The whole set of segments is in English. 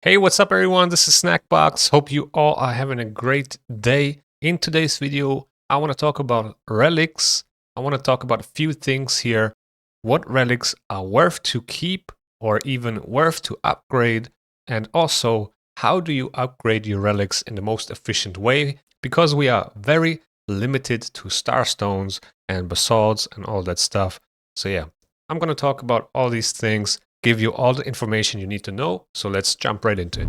Hey, what's up everyone? This is Snackbox. Hope you all are having a great day. In today's video, I want to talk about relics. I want to talk about a few things here. What relics are worth to keep or even worth to upgrade, and also how do you upgrade your relics in the most efficient way, because we are very limited to starstones and basalts and all that stuff. So yeah, I'm going to talk about all these things, give you all the information you need to know. So let's jump right into it.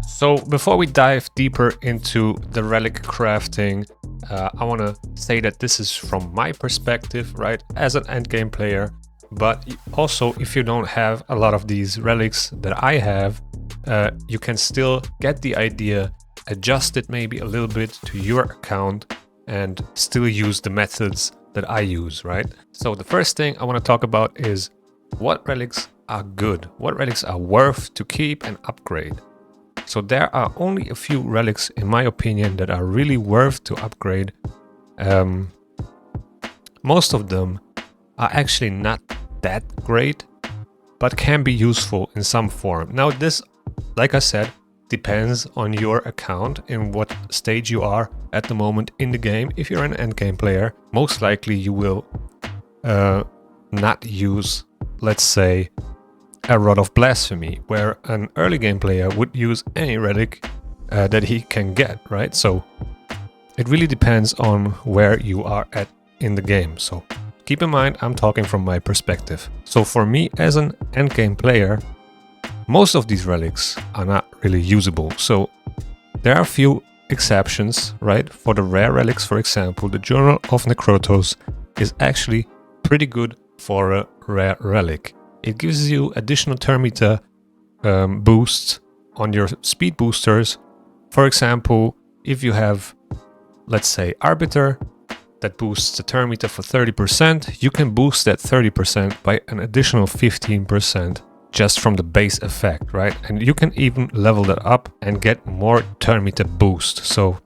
So before we dive deeper into the relic crafting, I want to say that this is from my perspective, right, as an endgame player. But also, if you don't have a lot of these relics that I have, you can still get the idea, adjust it maybe a little bit to your account, and still use the methods that I use, right? So the first thing I want to talk about is what relics are good, what relics are worth to keep and upgrade. So there are only a few relics, in my opinion, that are really worth to upgrade. Most of them are actually not that great, but can be useful in some form. Now this, like I said, depends on your account, in what stage you are at the moment in the game. If you're an endgame player, most likely you will not use, let's say, a Rod of Blasphemy, where an early game player would use any relic that he can get, right? So it really depends on where you are at in the game. So keep in mind, I'm talking from my perspective. So for me as an endgame player, most of these relics are not really usable. So there are a few exceptions, right? For the rare relics, for example, the Journal of Necrotos is actually pretty good for a rare relic. It gives you additional turn meter boosts on your speed boosters. For example, if you have, let's say, Arbiter, that boosts the turn meter for 30%, you can boost that 30% by an additional 15% just from the base effect, right? And you can even level that up and get more turn meter boost. So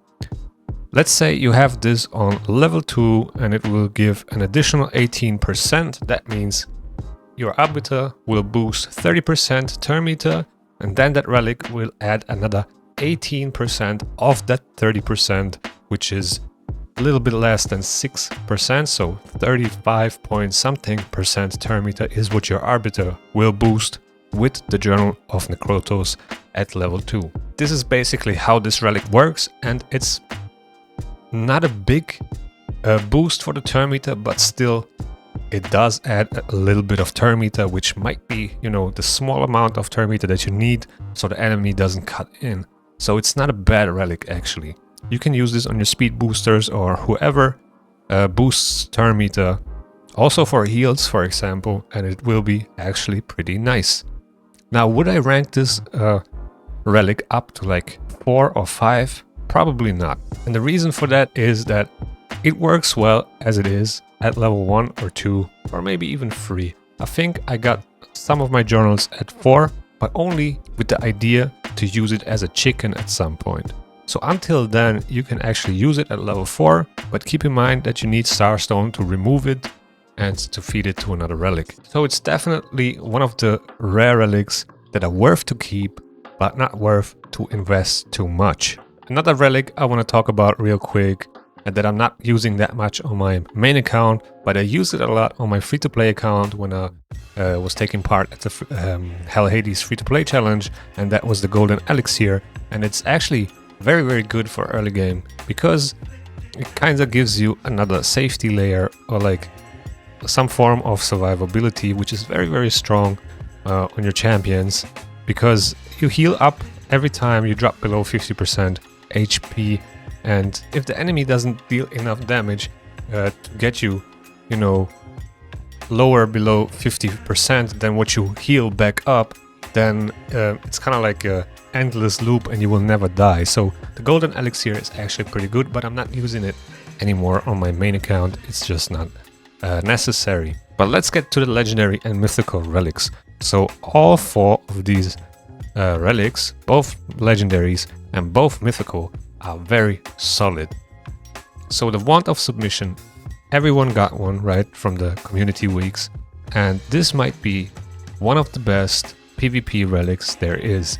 let's say you have this on level 2 and it will give an additional 18%. That means your Arbiter will boost 30% turn meter, and then that relic will add another 18% of that 30%, which is a little bit less than 6%, so 35 point something percent turn meter is what your Arbiter will boost with the Journal of Necrotos at level 2. This is basically how this relic works, and it's not a big boost for the turn meter, but still it does add a little bit of turn meter, which might be, you know, the small amount of turn meter that you need so the enemy doesn't cut in. So it's not a bad relic actually. You can use this on your speed boosters or whoever boosts turn meter, also for heals, for example, and it will be actually pretty nice. Now, would I rank this relic up to like 4 or 5? Probably not. And the reason for that is that it works well as it is at level 1 or 2, or maybe even 3. I think I got some of my journals at 4, but only with the idea to use it as a chicken at some point. So until then, you can actually use it at level 4, but keep in mind that you need Starstone to remove it and to feed it to another relic. So it's definitely one of the rare relics that are worth to keep, but not worth to invest too much. Another relic I want to talk about real quick, and that I'm not using that much on my main account, but I used it a lot on my free-to-play account when I was taking part at the Hell Hades free-to-play challenge, and that was the Golden Elixier. And it's actually very, very good for early game, because it kind of gives you another safety layer, or like some form of survivability, which is very, very strong on your champions, because you heal up every time you drop below 50% HP. And if the enemy doesn't deal enough damage to get you, you know, lower below 50% than what you heal back up, then it's kind of like a endless loop and you will never die. So the Golden Elixir is actually pretty good, but I'm not using it anymore on my main account. It's just not necessary. But let's get to the legendary and mythical relics. So all 4 of these relics, both legendaries and both mythical, are very solid. So the Wand of Submission everyone got one, right, from the community weeks, and this might be one of the best PvP relics there is.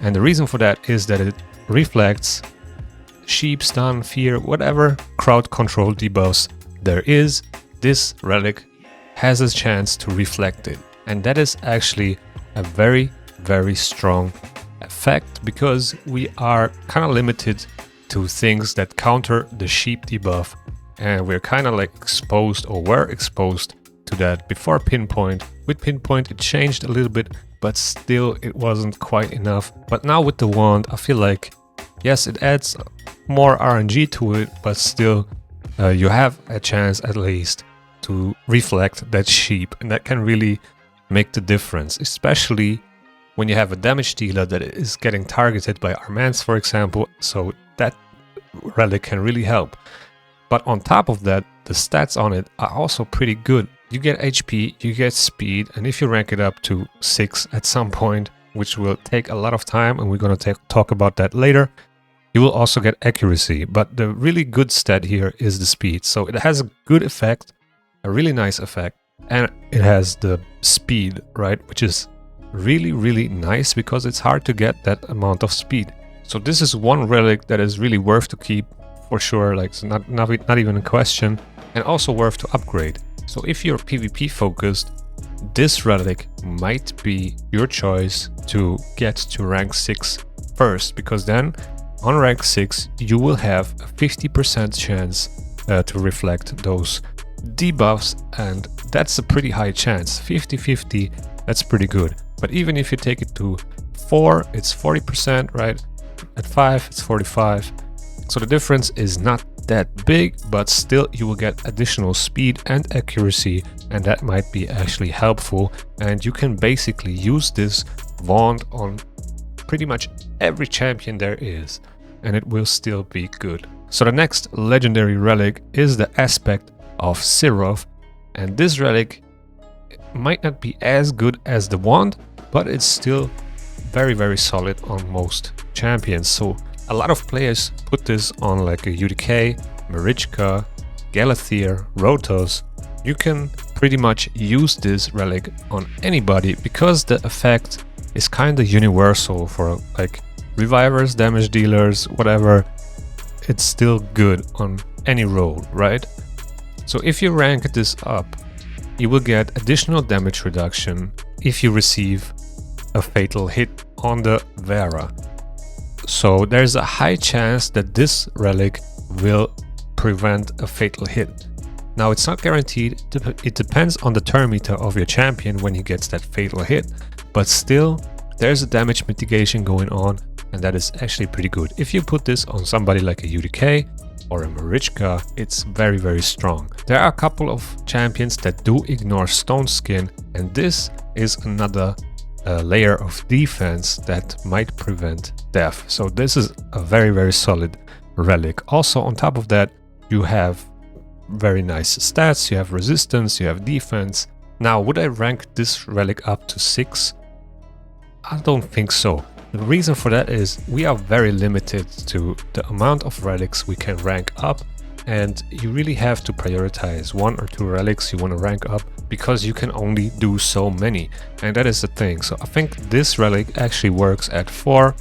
And the reason for that is that it reflects sheep, stun, fear, whatever crowd control debuffs there is. This relic has a chance to reflect it, and that is actually a very, very strong effect, because we are kind of limited to things that counter the sheep debuff, and we're kind of like exposed, or were exposed to that before Pinpoint. With Pinpoint it changed a little bit, but still it wasn't quite enough. But now with the wand, I feel like, yes, it adds more RNG to it, but still you have a chance at least to reflect that sheep, and that can really make the difference, especially when you have a damage dealer that is getting targeted by Armance, for example. So that relic can really help. But on top of that, the stats on it are also pretty good. You get HP, you get speed, and if you rank it up to 6 at some point, which will take a lot of time, and we're going to talk about that later, you will also get accuracy. But the really good stat here is the speed. So it has a good effect, a really nice effect, and it has the speed, right, which is really, really nice, because it's hard to get that amount of speed. So this is one relic that is really worth to keep for sure, like it's not even a question, and also worth to upgrade. So if you're PvP focused, this relic might be your choice to get to rank 6 first, because then on rank 6 you will have a 50% chance to reflect those debuffs, and that's a pretty high chance. 50-50, that's pretty good. But even if you take it to 4, it's 40%, right? At 5, it's 45. So the difference is not that big, but still you will get additional speed and accuracy, and that might be actually helpful. And you can basically use this wand on pretty much every champion there is, and it will still be good. So the next legendary relic is the aspect of Siroth, and this relic might not be as good as the wand, but it's still very, very solid on most champions. So a lot of players put this on like a UDK, Marichka, Elixier, Rotos. You can pretty much use this relic on anybody, because the effect is kind of universal for like revivers, damage dealers, whatever. It's still good on any role, right? So if you rank this up, you will get additional damage reduction if you receive a fatal hit on the Vera. So there's a high chance that this relic will prevent a fatal hit. Now it's not guaranteed, it depends on the turn meter of your champion when he gets that fatal hit, but still there's a damage mitigation going on, and that is actually pretty good. If you put this on somebody like a UDK or a Marichka, it's very, very strong. There are a couple of champions that do ignore Stone Skin, and this is another layer of defense that might prevent death. So this is a very, very solid relic. Also on top of that, you have very nice stats, you have resistance, you have defense. Now, would I rank this relic up to 6? I don't think so. The reason for that is we are very limited to the amount of relics we can rank up, and you really have to prioritize 1 or 2 relics you want to rank up, because you can only do so many, and that is the thing. So I think this relic actually works at 4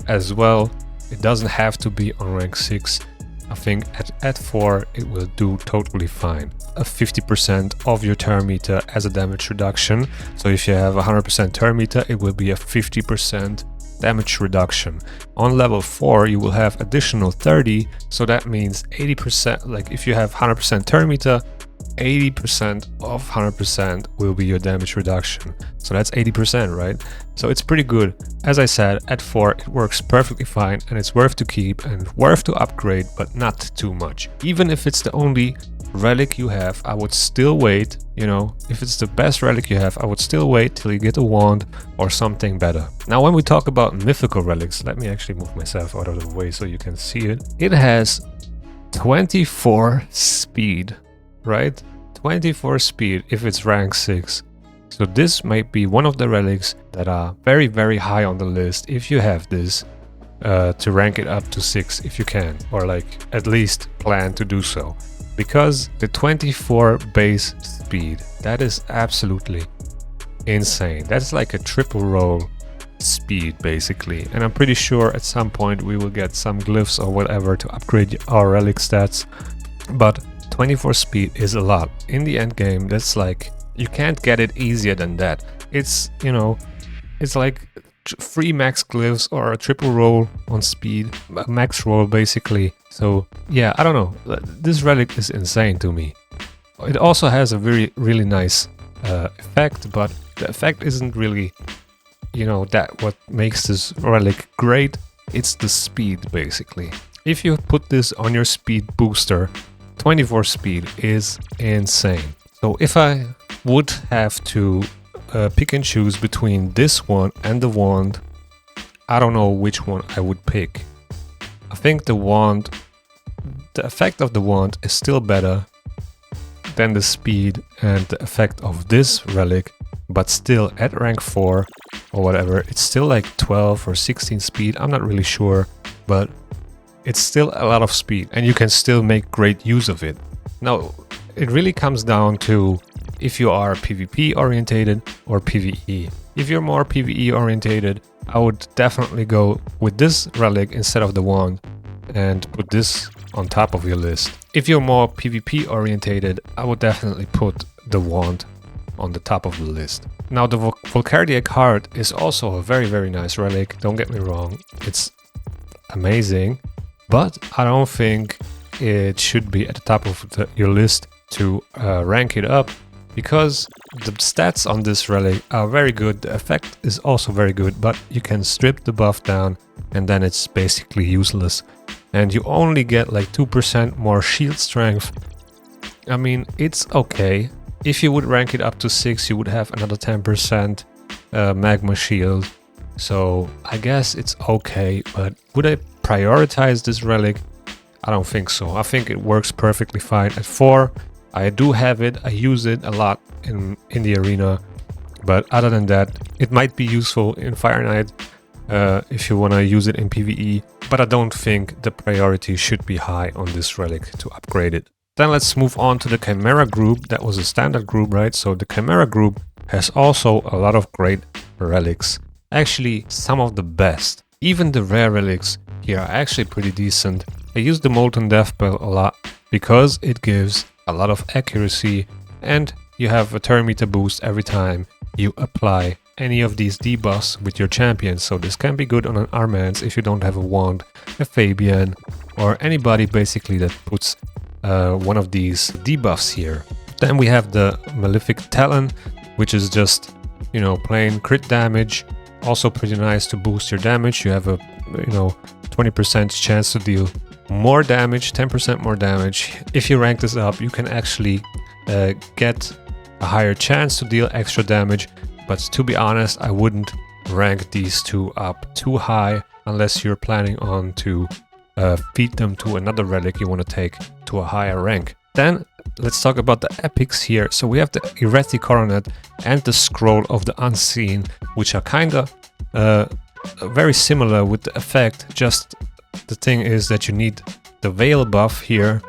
as well. It doesn't have to be on rank 6. I think at 4 it will do totally fine. A 50% of your turn meter as a damage reduction. So if you have 100% turn meter, it will be a 50% damage reduction. On level 4 you will have additional 30, so that means 80%, like if you have 100% turn meter, 80% of 100% will be your damage reduction. So that's 80%, right? So it's pretty good. As I said, at 4 it works perfectly fine, and it's worth to keep and worth to upgrade, but not too much. Even if it's the only relic you have, I would still wait. You know, if it's the best relic you have, I would still wait till you get a wand or something better. Now when we talk about mythical relics, let me actually move myself out of the way so you can see it. It has 24 speed, right? 24 speed if it's rank 6. So this might be one of the relics that are very, very high on the list if you have this, to rank it up to 6 if you can, or like at least plan to do so. because the 24 base speed, that is absolutely insane. That's like a triple roll speed basically, and I'm pretty sure at some point we will get some glyphs or whatever to upgrade our relic stats, but 24 speed is a lot. In the end game, that's like, you can't get it easier than that. It's, you know, it's like 3 max glyphs or a triple roll on speed, a max roll basically. So yeah, I don't know, this relic is insane to me. It also has a really nice effect, but the effect isn't really, you know, that what makes this relic great. It's the speed basically. If you put this on your speed booster, 24 speed is insane. So if I would have to pick and choose between this one and the wand, I don't know which one I would pick. I think the wand, the effect of the wand is still better than the speed and the effect of this relic, but still at rank 4 or whatever, it's still like 12 or 16 speed, I'm not really sure, but it's still a lot of speed and you can still make great use of it. Now, it really comes down to if you are PvP orientated or PvE. If you're more PvE orientated, I would definitely go with this relic instead of the wand and put this on top of your list. If you're more PvP orientated, I would definitely put the wand on the top of the list. Now, the Volcardiac Heart is also a very nice relic, don't get me wrong, it's amazing, but I don't think it should be at the top of your list to rank it up, because the stats on this relic are very good, the effect is also very good, but you can strip the buff down and then it's basically useless. And you only get like 2% more shield strength. I mean, it's okay. If you would rank it up to 6, you would have another 10% magma shield. So I guess it's okay, but would I prioritize this relic? I don't think so. I think it works perfectly fine at 4. I do have it, I use it a lot in the arena, but other than that, it might be useful in Fire Knight if you want to use it in PvE, but I don't think the priority should be high on this relic to upgrade it. Then let's move on to the Chimera group. That was a standard group, right? So the Chimera group has also a lot of great relics. Actually, some of the best. Even the rare relics here are actually pretty decent. I use the Molten Deathbell a lot because it gives a lot of accuracy and you have a turn meter boost every time you apply any of these debuffs with your champion. So this can be good on an Armance if you don't have a wand, a Fabian, or anybody basically that puts one of these debuffs here. Then we have the Malefic Talon, which is just, you know, plain crit damage. Also pretty nice to boost your damage. You have a, you know, 20% chance to deal more damage, 10% more damage. If you rank this up, you can actually get a higher chance to deal extra damage. But to be honest, I wouldn't rank these two up too high unless you're planning on to feed them to another relic you want to take to a higher rank. Then let's talk about the epics here. So we have the Irethi Coronet and the Scroll of the Unseen, which are kind of very similar with the effect. Just the thing is that you need the Veil buff here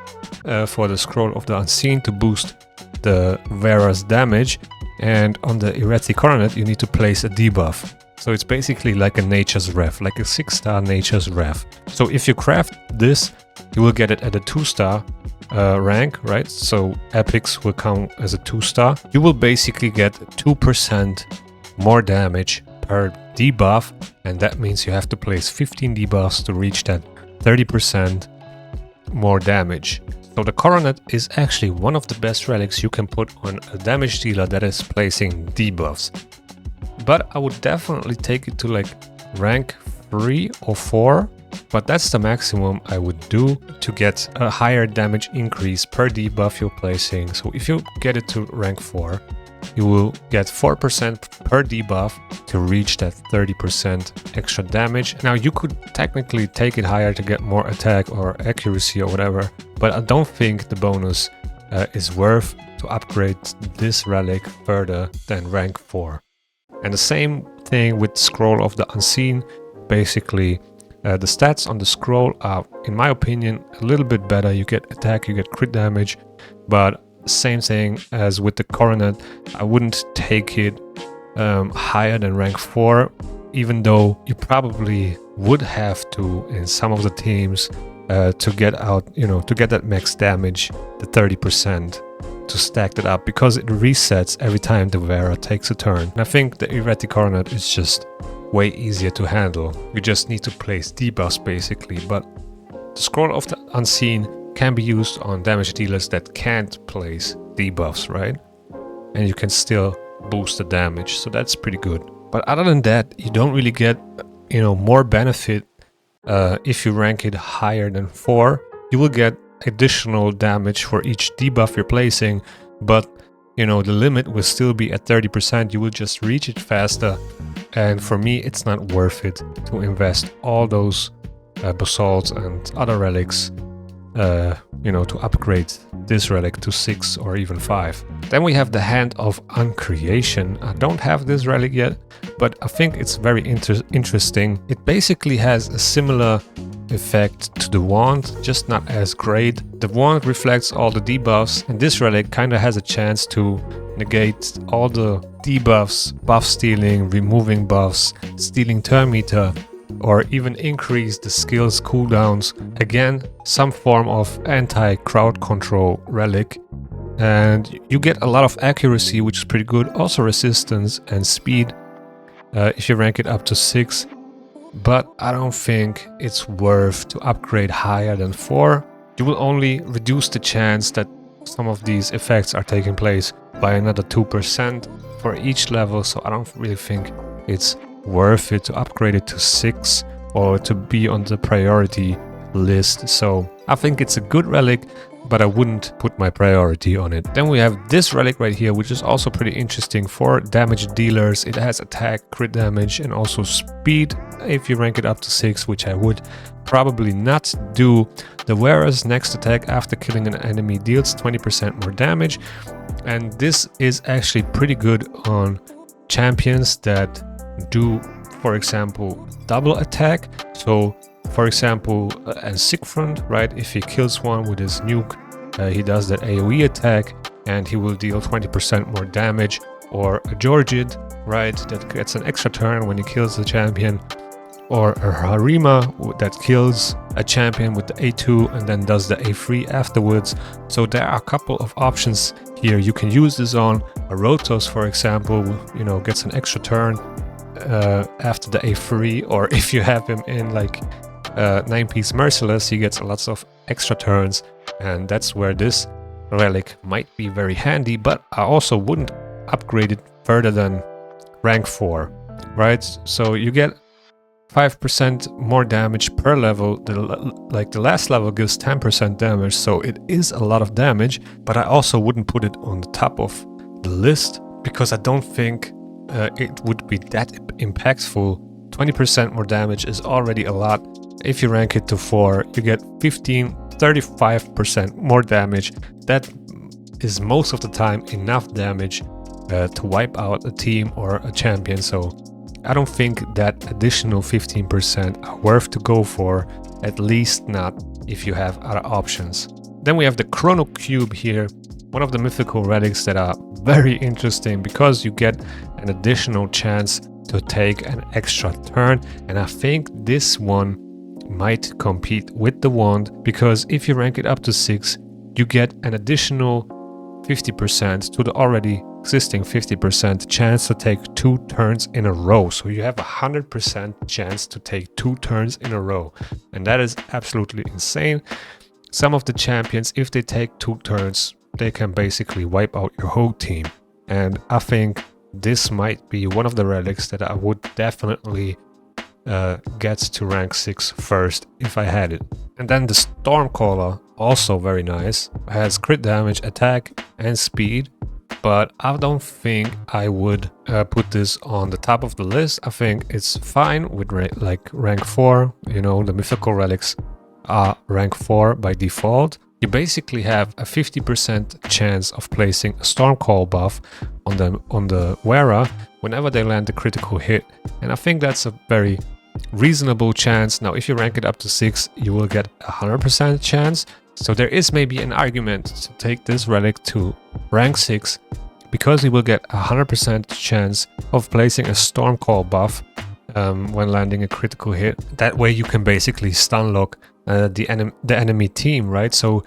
for the Scroll of the Unseen to boost the wearer's damage, and on the Irethi Coronet you need to place a debuff. So it's basically like a Nature's Ref, like a 6-star Nature's Ref. So if you craft this, you will get it at a 2-star rank, right? So epics will count as a 2-star. You will basically get 2% more damage per debuff, and that means you have to place 15 debuffs to reach that 30% more damage. So the Coronet is actually one of the best relics you can put on a damage dealer that is placing debuffs. But I would definitely take it to like rank 3 or 4, but that's the maximum I would do to get a higher damage increase per debuff you're placing. So if you get it to rank 4, you will get 4% per debuff to reach that 30% extra damage. Now you could technically take it higher to get more attack or accuracy or whatever, but I don't think the bonus is worth to upgrade this relic further than rank 4. And the same thing with Scroll of the Unseen. Basically, The stats on the scroll are, in my opinion, a little bit better. You get attack, you get crit damage, but same thing as with the Coronet. I wouldn't take it higher than rank 4, even though you probably would have to in some of the teams to get out, to get that max damage, the 30%, to stack that up, because it resets every time the wearer takes a turn. And I think the Irethi Coronet is just way easier to handle. You just need to place debuffs basically, but the Scroll of the Unseen can be used on damage dealers that can't place debuffs, right? And you can still boost the damage, so that's pretty good. But other than that, you don't really get, more benefit if you rank it higher than 4. You will get additional damage for each debuff you're placing, but the limit will still be at 30%. You will just reach it faster, and for me it's not worth it to invest all those basalts and other relics to upgrade this relic to 6 or even 5. Then we have the Hand of Uncreation. I don't have this relic yet, but I think it's very interesting. It basically has a similar effect to the wand, just not as great. The wand reflects all the debuffs, and this relic kind of has a chance to negate all the debuffs, buff stealing, removing buffs, stealing turn meter, or even increase the skills cooldowns. Again, some form of anti-crowd control relic. And you get a lot of accuracy, which is pretty good. Also resistance and speed if you rank it up to 6. But I don't think it's worth to upgrade higher than 4. You will only reduce the chance that some of these effects are taking place by another 2% for each level. So I don't really think it's worth it to upgrade it to 6 or to be on the priority list. So I think it's a good relic, but I wouldn't put my priority on it. Then we have this relic right here, which is also pretty interesting for damage dealers. It has attack, crit damage, and also speed if you rank it up to 6, which I would probably not do. The wearer's next attack after killing an enemy deals 20% more damage, and this is actually pretty good on champions that do, for example, double attack. So for example, and Siegfried, right, if he kills one with his nuke, he does that AoE attack and he will deal 20% more damage. Or a Georgid, right, that gets an extra turn when he kills the champion. Or a Harima that kills a champion with the A2 and then does the A3 afterwards. So there are a couple of options here you can use this on. A Rotos, for example, gets an extra turn after the A3, or if you have him in like 9-piece Merciless, he gets lots of extra turns, and that's where this relic might be very handy. But I also wouldn't upgrade it further than rank 4, right? So you get 5% more damage per level. The last level gives 10% damage, so it is a lot of damage, but I also wouldn't put it on the top of the list because I don't think it would be that impactful. 20% more damage is already a lot. If you rank it to 4, you get 35% more damage. That is most of the time enough damage to wipe out a team or a champion. So I don't think that additional 15% are worth to go for, at least not if you have other options. Then we have the Chronocube here, one of the mythical relics that are very interesting because you get an additional chance to take an extra turn, and I think this one might compete with the wand, because if you rank it up to 6, you get an additional 50% to the already existing 50% chance to take 2 turns in a row. So you have 100% chance to take 2 turns in a row, and that is absolutely insane. Some of the champions, if they take 2 turns, they can basically wipe out your whole team, and I think this might be one of the relics that I would definitely get to rank 6 first if I had it. And then the Stormcaller, also very nice, has crit damage, attack and speed, but I don't think I would put this on the top of the list. I think it's fine with rank 4. The mythical relics are rank 4 by default. You basically have a 50% chance of placing a Stormcall buff on the wearer whenever they land a critical hit, and I think that's a very reasonable chance. Now, if you rank it up to 6, you will get 100% chance. So there is maybe an argument to take this relic to rank 6, because you will get 100% chance of placing a Stormcaller buff when landing a critical hit. That way you can basically stun lock the enemy team, right? So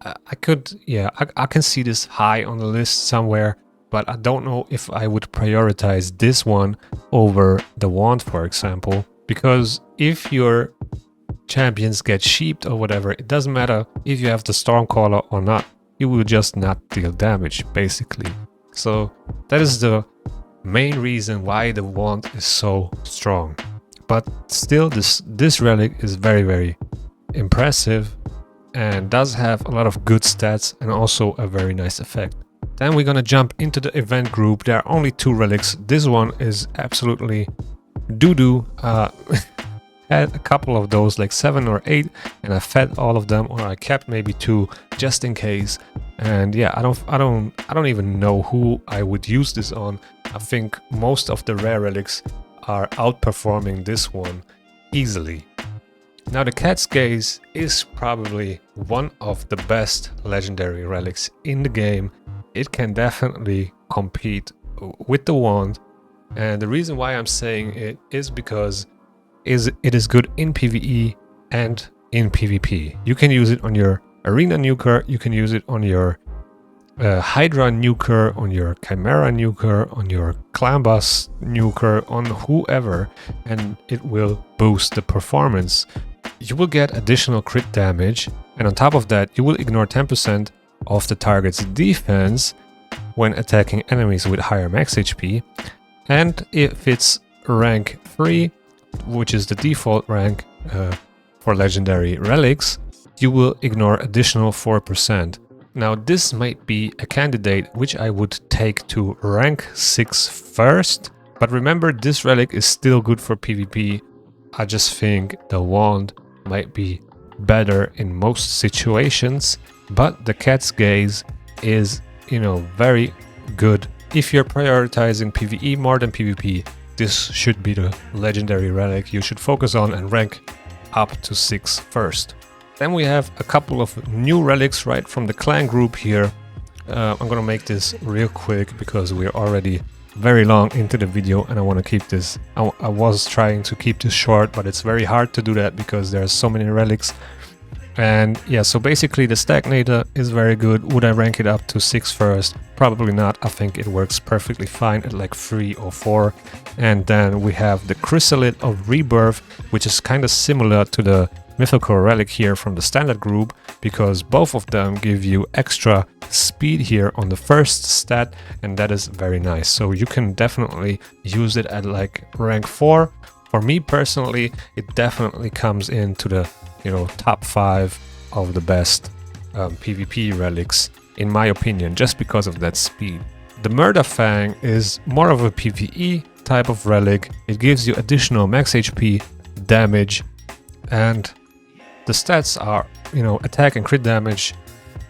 I can see this high on the list somewhere, but I don't know if I would prioritize this one over the wand, for example, because if your champions get sheeped or whatever, it doesn't matter if you have the Stormcaller or not, you will just not deal damage, basically. So that is the main reason why the wand is so strong. But still, this relic is very, very impressive and does have a lot of good stats and also a very nice effect. Then we're gonna jump into the event group. There are only 2 relics. This one is absolutely doo-doo. Had a couple of those, like 7 or 8, and I fed all of them, or I kept maybe 2 just in case. And yeah, I don't even know who I would use this on. I think most of the rare relics are outperforming this one easily. Now, the Cat's Gaze is probably one of the best legendary relics in the game. It can definitely compete with the wand, and the reason why I'm saying it is because it is good in PvE and in PvP. You can use it on your Arena Nuker, you can use it on your Hydra Nuker, on your Chimera Nuker, on your Clan Boss Nuker, on whoever, and it will boost the performance. You will get additional crit damage, and on top of that, you will ignore 10% of the target's defense when attacking enemies with higher max HP. And if it's rank 3, which is the default rank for legendary relics, you will ignore additional 4%. Now, this might be a candidate which I would take to rank 6 first, but remember, this relic is still good for PvP. I just think the wand might be better in most situations, but the Cat's Gaze is, you know, very good. If you're prioritizing PvE more than PvP, this should be the legendary relic you should focus on and rank up to 6 first. Then we have a couple of new relics right from the clan group here. I'm gonna make this real quick because we're already very long into the video and I want to keep this. I was trying to keep this short, but it's very hard to do that because there's so many relics. And yeah, so basically the Stagnator is very good. Would I rank it up to 6 first? Probably not. I think it works perfectly fine at like 3 or 4. And then we have the Chrysalid of Rebirth, which is kind of similar to the mythical relic here from the standard group, because both of them give you extra speed here on the first stat, and that is very nice. So you can definitely use it at like rank 4. For me personally, it definitely comes into the, you know, top 5 of the best PvP relics in my opinion, just because of that speed. The Murderfang is more of a PvE type of relic. It gives you additional max HP, damage, and the stats are, you know, attack and crit damage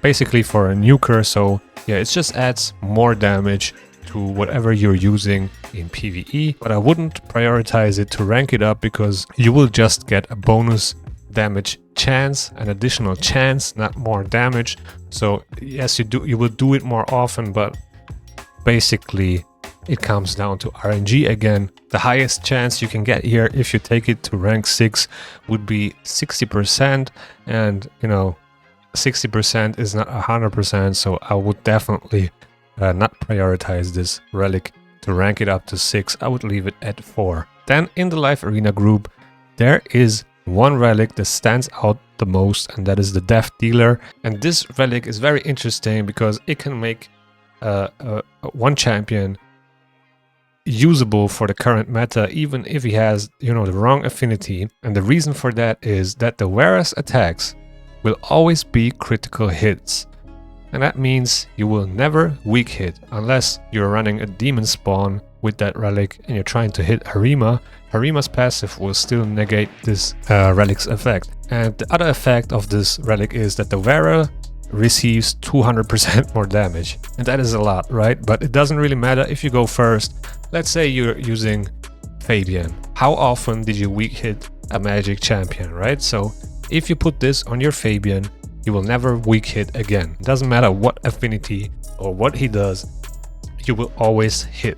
basically for a nuker. So yeah, it just adds more damage to whatever you're using in PvE, but I wouldn't prioritize it to rank it up because you will just get a bonus damage chance, an additional chance, not more damage. So yes, you will do it more often, but basically it comes down to RNG again. The highest chance you can get here if you take it to rank 6 would be 60%, and you know, 60% is not 100%, so I would definitely not prioritize this relic to rank it up to 6. I would leave it at 4. Then in the live arena group, there is one relic that stands out the most, and that is the Deathdealer. And this relic is very interesting because it can make one champion usable for the current meta, even if he has, you know, the wrong affinity. And the reason for that is that the wearer's attacks will always be critical hits. And that means you will never weak hit unless you're running a demon spawn with that relic and you're trying to hit Harima. Harima's passive will still negate this relic's effect. And the other effect of this relic is that the wearer receives 200% more damage. And that is a lot, right? But it doesn't really matter if you go first. Let's say you're using Fabian. How often did you weak hit a magic champion, right? So if you put this on your Fabian, you will never weak hit again. Doesn't matter what affinity or what he does, you will always hit.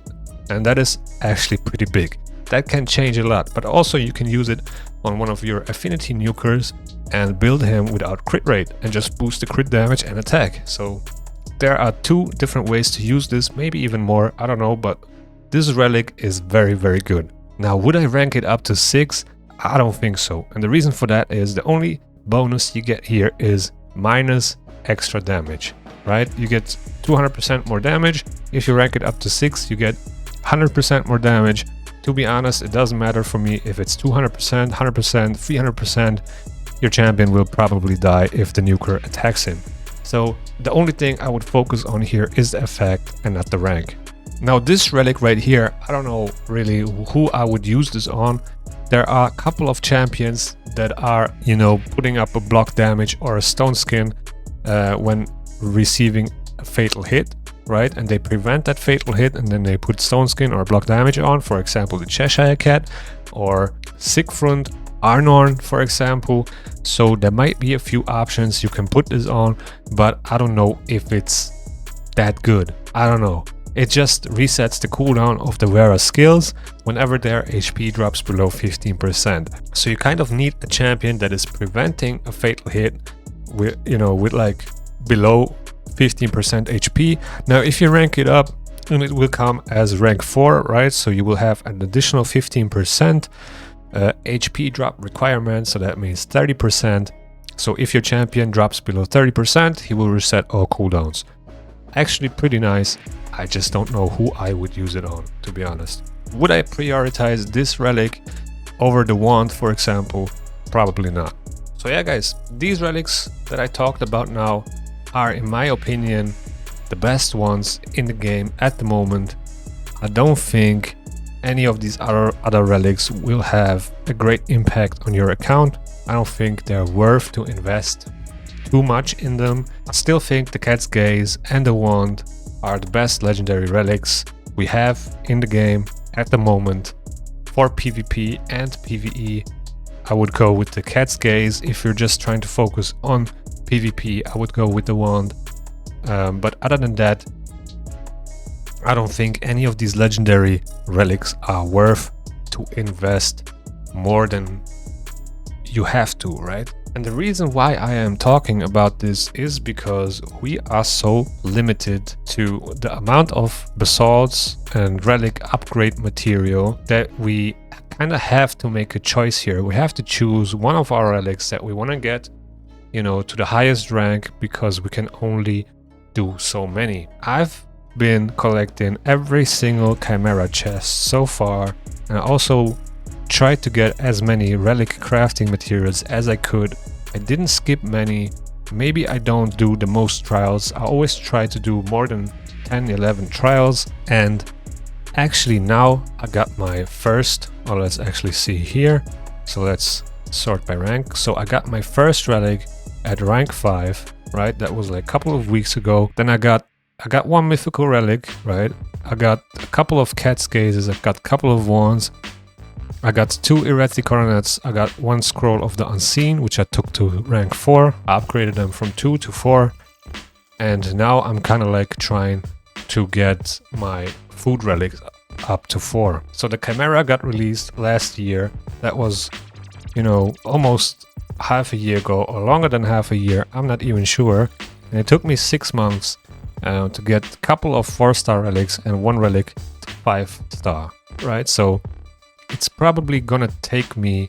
And that is actually pretty big. That can change a lot, but also you can use it on one of your affinity nukers and build him without crit rate and just boost the crit damage and attack. So there are two different ways to use this, maybe even more, I don't know, but this relic is very, very good. Now, would I rank it up to 6? I don't think so. And the reason for that is the only bonus you get here is minus extra damage, right? You get 200% more damage. If you rank it up to 6, you get 100% more damage. To be honest, it doesn't matter for me if it's 200%, 100%, 300%. Your champion will probably die if the nuker attacks him. So the only thing I would focus on here is the effect and not the rank. Now this relic right here, I don't know really who I would use this on. There are a couple of champions that are, you know, putting up a block damage or a stone skin when receiving a fatal hit, right? And they prevent that fatal hit and then they put stone skin or block damage on, for example the Cheshire Cat or Sigfrund, Arnorn, for example. So there might be a few options you can put this on, but I don't know if it's that good. I don't know. It just resets the cooldown of the wearer's skills whenever their HP drops below 15%. So you kind of need a champion that is preventing a fatal hit with, you know, with like below 15% HP. Now if you rank it up, and it will come as rank 4, right? So you will have an additional 15% HP drop requirement, so that means 30%. So if your champion drops below 30%, he will reset all cooldowns. Actually pretty nice. I just don't know who I would use it on, to be honest. Would I prioritize this relic over the wand, for example? Probably not. So yeah guys, these relics that I talked about now are, in my opinion, the best ones in the game at the moment. I don't think any of these other relics will have a great impact on your account. I don't think they're worth to invest too much in them. I still think the Cat's Gaze and the Wand are the best legendary relics we have in the game at the moment. For PvP and PvE, I would go with the Cat's Gaze. If you're just trying to focus on PvP, I would go with the Wand. But other than that, I don't think any of these legendary relics are worth to invest more than you have to, right? And the reason why I am talking about this is because we are so limited to the amount of basalts and relic upgrade material that we kind of have to make a choice here. We have to choose one of our relics that we want to get, you know, to the highest rank, because we can only do so many. I've been collecting every single Chimera chest so far, and I also tried to get as many relic crafting materials as I could. I didn't skip many. Maybe I don't do the most trials. I always try to do more than 10-11 trials, and actually now I got my first, or let's actually see here. So let's sort by rank. So I got my first relic at rank 5, right? That was like a couple of weeks ago. Then I got one mythical relic, right? I got a couple of Cat's Gazes, I got a couple of wands, I got 2 Irethi Coronets, I got 1 Scroll of the Unseen, which I took to rank 4. I upgraded them from 2 to 4. And now I'm kind of like trying to get my food relics up to 4. So the Chimera got released last year. That was, you know, almost half a year ago, or longer than half a year. I'm not even sure. And it took me 6 months to get a couple of 4-star relics and 1 relic to 5-star, right? So it's probably gonna take me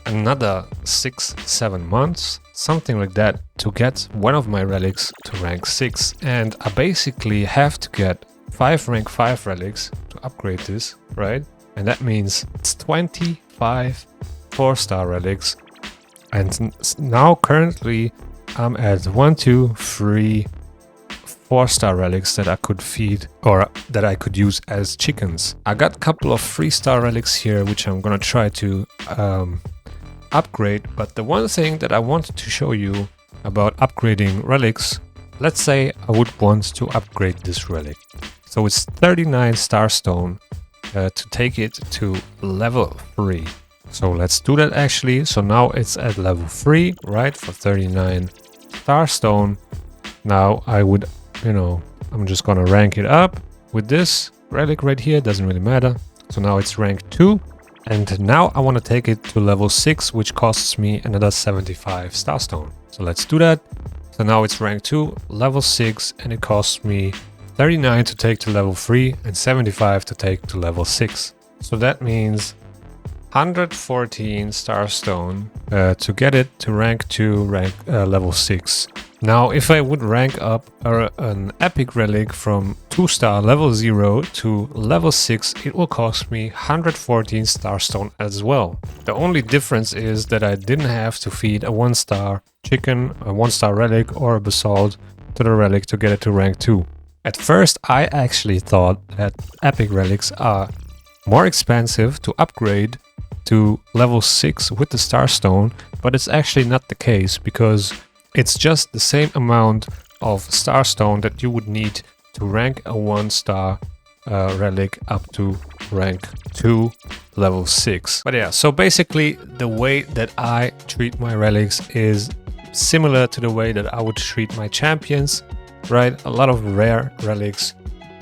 another 6-7 months, something like that, to get one of my relics to rank 6. And I basically have to get 5 rank 5 relics to upgrade this, right? And that means it's 25 4-star relics. And now currently I'm at 1, 2, 3, 4-star relics that I could feed, or that I could use as chickens. I got a couple of 3-star relics here, which I'm gonna try to upgrade. But the one thing that I wanted to show you about upgrading relics, let's say I would want to upgrade this relic. So it's 39 Starstone, to take it to level 3. So let's do that actually. So now it's at level 3, right, for 39 Starstone. Now I would, I'm just gonna rank it up with this relic right here, doesn't really matter. So now it's rank 2, and now I want to take it to level 6, which costs me another 75 Starstone. So let's do that. So now it's rank 2, level 6, and it costs me 39 to take to level 3 and 75 to take to level 6. So that means 114 Starstone to get it to rank 2, level 6. Now, if I would rank up an epic relic from 2-star level 0 to level 6, it will cost me 114 Starstone as well. The only difference is that I didn't have to feed a 1-star chicken, a 1-star relic, or a basalt to the relic to get it to rank 2. At first, I actually thought that epic relics are more expensive to upgrade to level 6 with the Starstone, but it's actually not the case, because it's just the same amount of Starstone that you would need to rank a 1-star relic up to rank 2 level 6. But yeah, so basically the way that I treat my relics is similar to the way that I would treat my champions, right? A lot of rare relics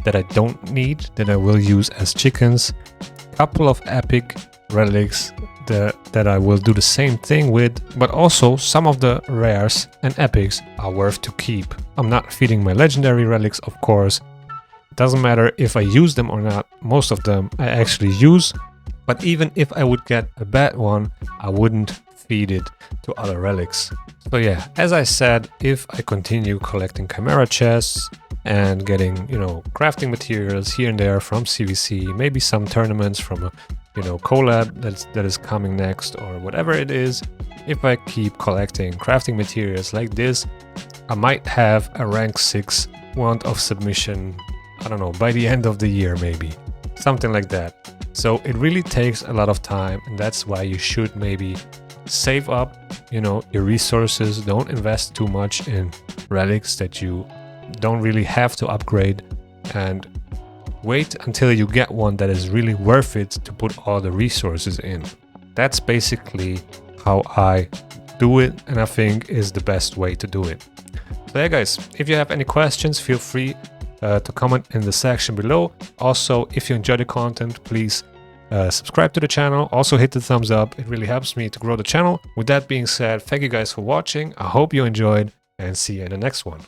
that I don't need, that I will use as chickens. Couple of epic relics that I will do the same thing with, but also some of the rares and epics are worth to keep. I'm not feeding my legendary relics, of course. Doesn't matter if I use them or not, most of them I actually use, but even if I would get a bad one, I wouldn't feed it to other relics. So yeah, as I said, if I continue collecting Chimera chests and getting, crafting materials here and there from CVC, maybe some tournaments from a collab that is coming next, or whatever it is, if I keep collecting crafting materials like this, I might have a rank 6 wand of submission, I don't know, by the end of the year maybe, something like that. So it really takes a lot of time, and that's why you should maybe save up, your resources. Don't invest too much in relics that you don't really have to upgrade, and wait until you get one that is really worth it to put all the resources in. That's basically how I do it, and I think is the best way to do it. So yeah guys, if you have any questions, feel free to comment in the section below. Also, if you enjoy the content, please subscribe to the channel. Also hit the thumbs up, it really helps me to grow the channel. With that being said, thank you guys for watching. I hope you enjoyed, and see you in the next one.